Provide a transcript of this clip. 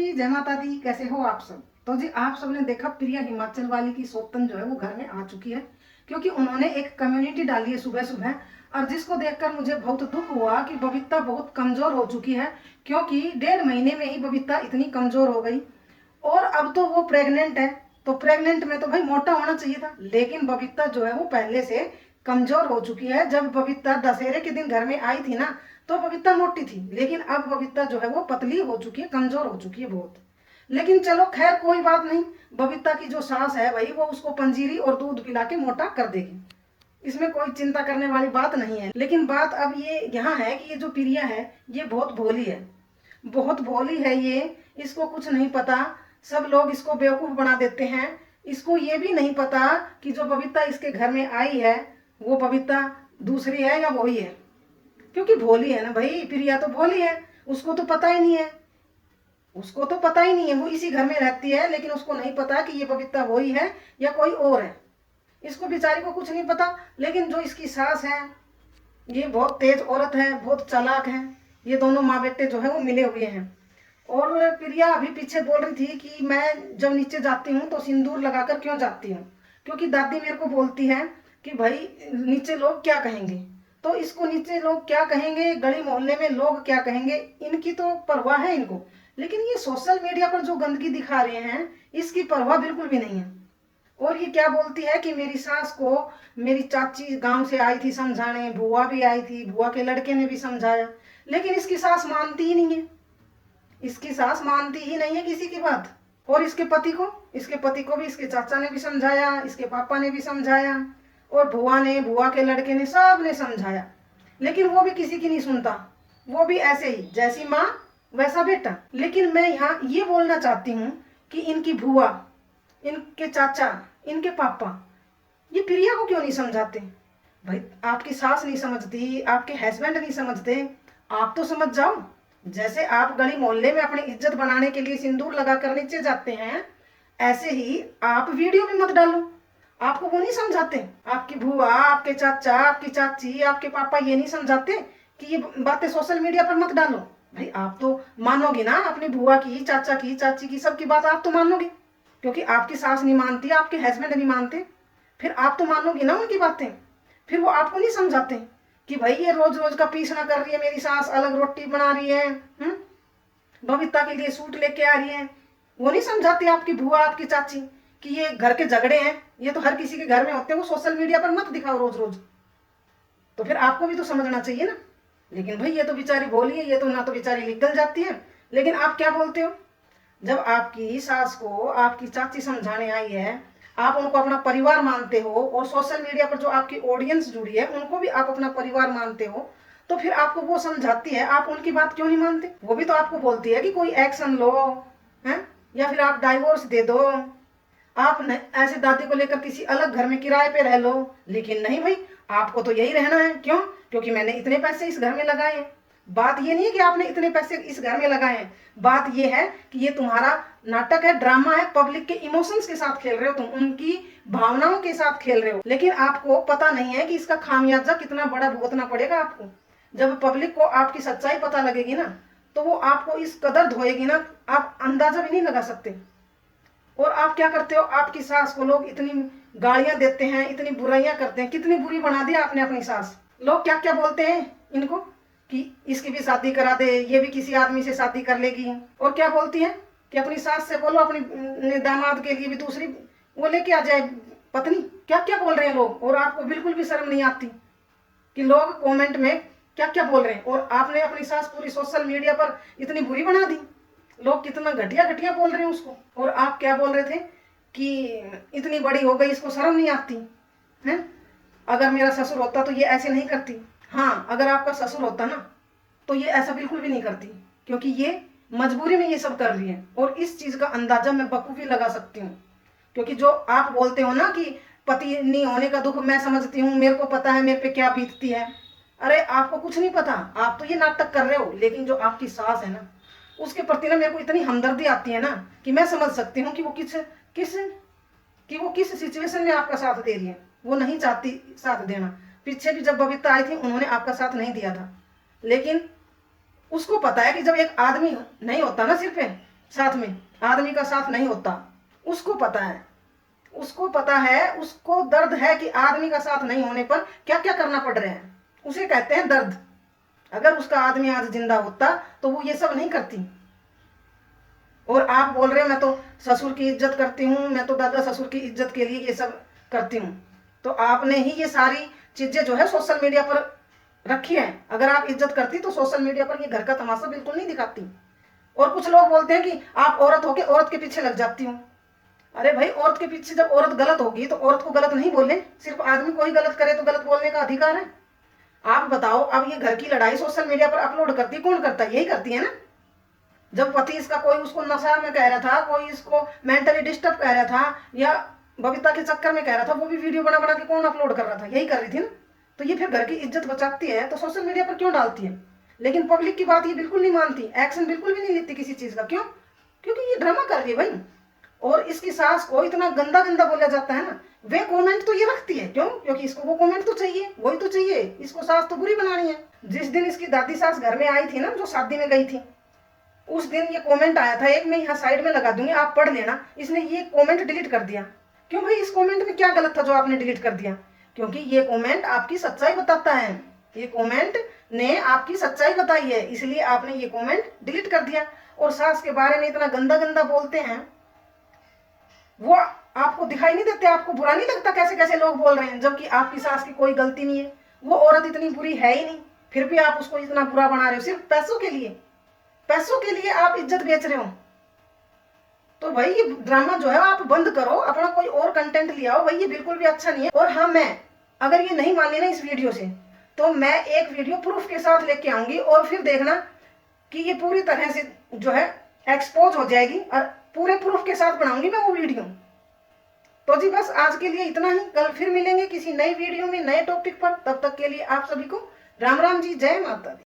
जी, जय माता दी। कैसे हो आप सब? तो जी आप सबने देखा प्रिया हिमाचल वाली की सौतन जो है वो घर में आ चुकी है, क्योंकि उन्होंने एक कम्युनिटी डाली है सुबह सुबह। और जिसको देखकर मुझे बहुत दुख हुआ कि बबीता बहुत कमजोर हो चुकी है, क्योंकि 1.5 महीने में ही बबीता इतनी कमजोर हो गई। और अब तो वो प्रेग्नेंट है, तो प्रेग्नेंट में तो भाई मोटा होना चाहिए था, लेकिन बबीता जो है वो पहले से कमजोर हो चुकी है। जब बबीता दशहरे के दिन घर में आई थी ना, तो बबीता मोटी थी, लेकिन अब बबीता जो है वो पतली हो चुकी है, कमजोर हो चुकी है बहुत। लेकिन चलो खैर कोई बात नहीं, बबीता की जो सास है भाई वो उसको पंजीरी और दूध पिला के मोटा कर देगी, इसमें कोई चिंता करने वाली बात नहीं है। लेकिन बात अब ये यहाँ है कि ये जो प्रिया है ये बहुत भोली है, बहुत भोली है ये। इसको कुछ नहीं पता, सब लोग इसको बेवकूफ बना देते हैं। इसको ये भी नहीं पता कि जो बबीता इसके घर में आई है वो बबीता दूसरी है या वही है, क्योंकि भोली है ना भाई, प्रिया तो भोली है। उसको तो पता ही नहीं है, उसको तो पता ही नहीं है, वो इसी घर में रहती है, लेकिन उसको नहीं पता कि ये बबीता वही है या कोई और है। इसको बेचारी को कुछ नहीं पता। लेकिन जो इसकी सास है ये बहुत तेज औरत है, बहुत चालाक है। ये दोनों माँ बेटे जो है वो मिले हुए हैं। और प्रिया अभी पीछे बोल रही थी कि मैं जब नीचे जाती हूँ तो सिंदूर लगाकर क्यों जाती हूँ, क्योंकि दादी मेरे को बोलती है कि भाई नीचे लोग क्या कहेंगे। तो इसको नीचे लोग क्या कहेंगे, गली मोहल्ले में लोग क्या कहेंगे, इनकी तो परवाह है इनको। लेकिन ये सोशल मीडिया पर जो गंदगी दिखा रहे हैं इसकी परवाह बिल्कुल भी नहीं है। और ये क्या बोलती है कि मेरी सास को मेरी चाची गांव से आई थी समझाने, बुआ भी आई थी, बुआ के लड़के ने भी समझाया, लेकिन इसकी सास मानती ही नहीं है। इसकी सास मानती ही नहीं है किसी की बात। और इसके पति को भी इसके चाचा ने भी समझाया, इसके पापा ने भी समझाया, और बुआ ने, बुआ के लड़के ने, सब ने समझाया, लेकिन वो भी किसी की नहीं सुनता। वो भी ऐसे ही, जैसी माँ वैसा बेटा। लेकिन मैं यहाँ ये बोलना चाहती हूँ कि इनकी बुआ, इनके चाचा, इनके पापा ये प्रिया को क्यों नहीं समझाते? भाई आपकी सास नहीं समझती, आपके हस्बैंड नहीं समझते, आप तो समझ जाओ। जैसे आप गली मोहल्ले में अपनी इज्जत बनाने के लिए सिंदूर लगा कर नीचे जाते हैं, ऐसे ही आप वीडियो भी मत डालो। आपको वो नहीं समझाते? आपकी बुआ, आपके चाचा, आपकी चाची, आपके पापा ये नहीं समझाते कि ये बातें सोशल मीडिया पर मत डालो? भाई आप तो मानोगे ना अपनी बुआ की, चाचा की, चाची की, सबकी बात आप तो मानोगे, क्योंकि आपकी सास नहीं मानती, आपके हस्बैंड नहीं मानते, फिर आप तो मानोगे ना उनकी बातें। फिर वो आपको नहीं समझाते कि भाई ये रोज रोज का पीसना कर रही है मेरी सास, अलग रोटी बना रही है, बबीता के लिए सूट लेके आ रही है। वो नहीं समझाती आपकी बुआ, आपकी चाची कि ये घर के झगड़े हैं, ये तो हर किसी के घर में होते हैं, वो सोशल मीडिया पर मत दिखाओ रोज रोज। तो फिर आपको भी तो समझना चाहिए ना। लेकिन भाई ये तो बेचारी भोली है, ये तो ना तो बेचारी निकल जाती है। लेकिन आप क्या बोलते हो, जब आपकी सास को आपकी चाची समझाने आई है, आप उनको अपना परिवार मानते हो, और सोशल मीडिया पर जो आपकी ऑडियंस जुड़ी है उनको भी आप अपना परिवार मानते हो, तो फिर आपको वो समझाती है, आप उनकी बात क्यों नहीं मानते? वो भी तो आपको बोलती है कि कोई एक्शन लो, हैं, या फिर आप डाइवोर्स दे दो, आप ऐसे दादी को लेकर किसी अलग घर में किराए पे रह लो। लेकिन नहीं भाई, आपको तो यही रहना है। क्यों? क्योंकि मैंने इतने पैसे इस घर में लगाए हैं। बात ये नहीं है कि आपने इतने पैसे इस घर में लगाए हैं, बात ये है कि ये तुम्हारा नाटक है, ड्रामा है, पब्लिक के इमोशंस के साथ खेल रहे हो, तुम उनकी भावनाओं के साथ खेल रहे हो। लेकिन आपको पता नहीं है कि इसका खामियाजा कितना बड़ा भुगतना पड़ेगा आपको। जब पब्लिक को आपकी सच्चाई पता लगेगी ना, तो वो आपको इस कदर धोएगी ना, आप अंदाजा भी नहीं लगा सकते। और आप क्या करते हो, आपकी सास को लोग इतनी गालियां देते हैं, इतनी बुराइयां करते हैं, कितनी बुरी बना दिया आपने अपनी सास। लोग क्या क्या बोलते हैं इनको कि इसकी भी शादी करा दे, ये भी किसी आदमी से शादी कर लेगी। और क्या बोलती है कि अपनी सास से बोलो अपनी दामाद के लिए भी दूसरी वो लेके आ जाए पत्नी। क्या क्या बोल रहे हैं लोग, और आपको बिल्कुल भी शर्म नहीं आती कि लोग कमेंट में क्या क्या बोल रहे हैं। और आपने अपनी सास पूरी सोशल मीडिया पर इतनी बुरी बना दी, लोग कितना घटिया घटिया बोल रहे हैं उसको। और आप क्या बोल रहे थे कि इतनी बड़ी हो गई, इसको शर्म नहीं आती है? अगर मेरा ससुर होता तो ये ऐसे नहीं करती। हाँ, अगर आपका ससुर होता ना तो ये ऐसा बिल्कुल भी नहीं करती, क्योंकि ये मजबूरी में ये सब कर रही है। और इस चीज का अंदाजा मैं बखूबी लगा सकती हूँ, क्योंकि जो आप बोलते हो ना कि पति नहीं होने का दुख मैं समझती हूँ, मेरे को पता है मेरे पे क्या बीतती है। अरे आपको कुछ नहीं पता, आप तो ये नाटक कर रहे हो। लेकिन जो आपकी सास है ना, उसके प्रति ना मेरे को इतनी हमदर्दी आती है ना कि मैं समझ सकती हूँ कि वो किस सिचुएशन में आपका साथ दे रही है। वो नहीं चाहती साथ देना। पीछे भी जब बबीता आई थी उन्होंने आपका साथ नहीं दिया था, लेकिन उसको पता है कि जब एक आदमी नहीं होता ना सिर पे, साथ में, आदमी का साथ नहीं होता। उसको पता है, उसको पता है, उसको दर्द है कि आदमी का साथ नहीं होने पर क्या क्या करना पड़ रहा है। उसे कहते हैं दर्द। अगर उसका आदमी आज जिंदा होता तो वो ये सब नहीं करती। और आप बोल रहे हैं मैं तो ससुर की इज्जत करती हूँ, मैं तो दादा ससुर की इज्जत के लिए ये सब करती हूँ। तो आपने ही ये सारी चीजें जो है सोशल मीडिया पर रखी है। अगर आप इज्जत करती तो सोशल मीडिया पर ये घर का तमाशा बिल्कुल नहीं दिखाती। और कुछ लोग बोलते हैं कि आप औरत होके औरत के पीछे लग जाती हूँ। अरे भाई, औरत के पीछे जब औरत गलत होगी तो औरत को गलत नहीं बोले, सिर्फ आदमी को ही गलत करे तो गलत बोलने का अधिकार है। आप बताओ, अब ये घर की लड़ाई सोशल मीडिया पर अपलोड करती कौन करता है? यही करती है ना। जब पति इसका कोई उसको नशा में कह रहा था, कोई इसको मेंटली डिस्टर्ब कह रहा था, या बबीता के चक्कर में कह रहा था, वो भी वीडियो बना बना के कौन अपलोड कर रहा था? यही कर रही थी ना। तो ये फिर घर की इज्जत बचाती है तो सोशल मीडिया पर क्यों डालती है? लेकिन पब्लिक की बात ये बिल्कुल नहीं मानती, एक्शन बिल्कुल भी नहीं लेती किसी चीज का। क्यों? क्योंकि ये ड्रामा कर रही है भाई। और इसकी सास को इतना गंदा गंदा बोला जाता है ना, वे कमेंट तो ये रखती है। क्यों? क्योंकि इसको वो कमेंट तो चाहिए, वही तो चाहिए। इसको सास तो बुरी बनानी है। जिस दिन इसकी दादी सास घर में आई थी ना, जो शादी में गई थी, उस दिन ये कमेंट आया था एक, मैं यहाँ साइड में लगा दूंगी, आप पढ़ लेना। इसने ये कमेंट डिलीट कर दिया। क्यों भाई? इस कमेंट में क्या गलत था जो आपने डिलीट कर दिया? क्योंकि ये कमेंट आपकी सच्चाई बताता है। ये कमेंट ने आपकी सच्चाई बताई है, इसलिए आपने ये कमेंट डिलीट कर दिया। और सास के बारे में इतना गंदा गंदा बोलते हैं, वो आपको दिखाई नहीं देते? आपको बुरा नहीं लगता कैसे कैसे लोग बोल रहे हैं, जबकि आपकी सास की कोई गलती नहीं है, वो औरत इतनी बुरी है ही नहीं, फिर भी आप उसको इतना बुरा बना रहे हो सिर्फ पैसों के लिए। पैसों के लिए आप इज्जत बेच रहे हो। तो भाई ये ड्रामा जो है आप बंद करो, अपना कोई और कंटेंट ले आओ भाई, ये बिल्कुल भी अच्छा नहीं है। और हाँ, मैं अगर ये नहीं मानी ना इस वीडियो से, तो मैं एक वीडियो प्रूफ के साथ लेके आऊंगी, और फिर देखना कि ये पूरी तरह से जो है एक्सपोज हो जाएगी, और पूरे प्रूफ के साथ बनाऊंगी मैं वो वीडियो। तो जी बस आज के लिए इतना ही। कल फिर मिलेंगे किसी नई वीडियो में, नए टॉपिक पर। तब तक के लिए आप सभी को राम राम जी, जय माता दी।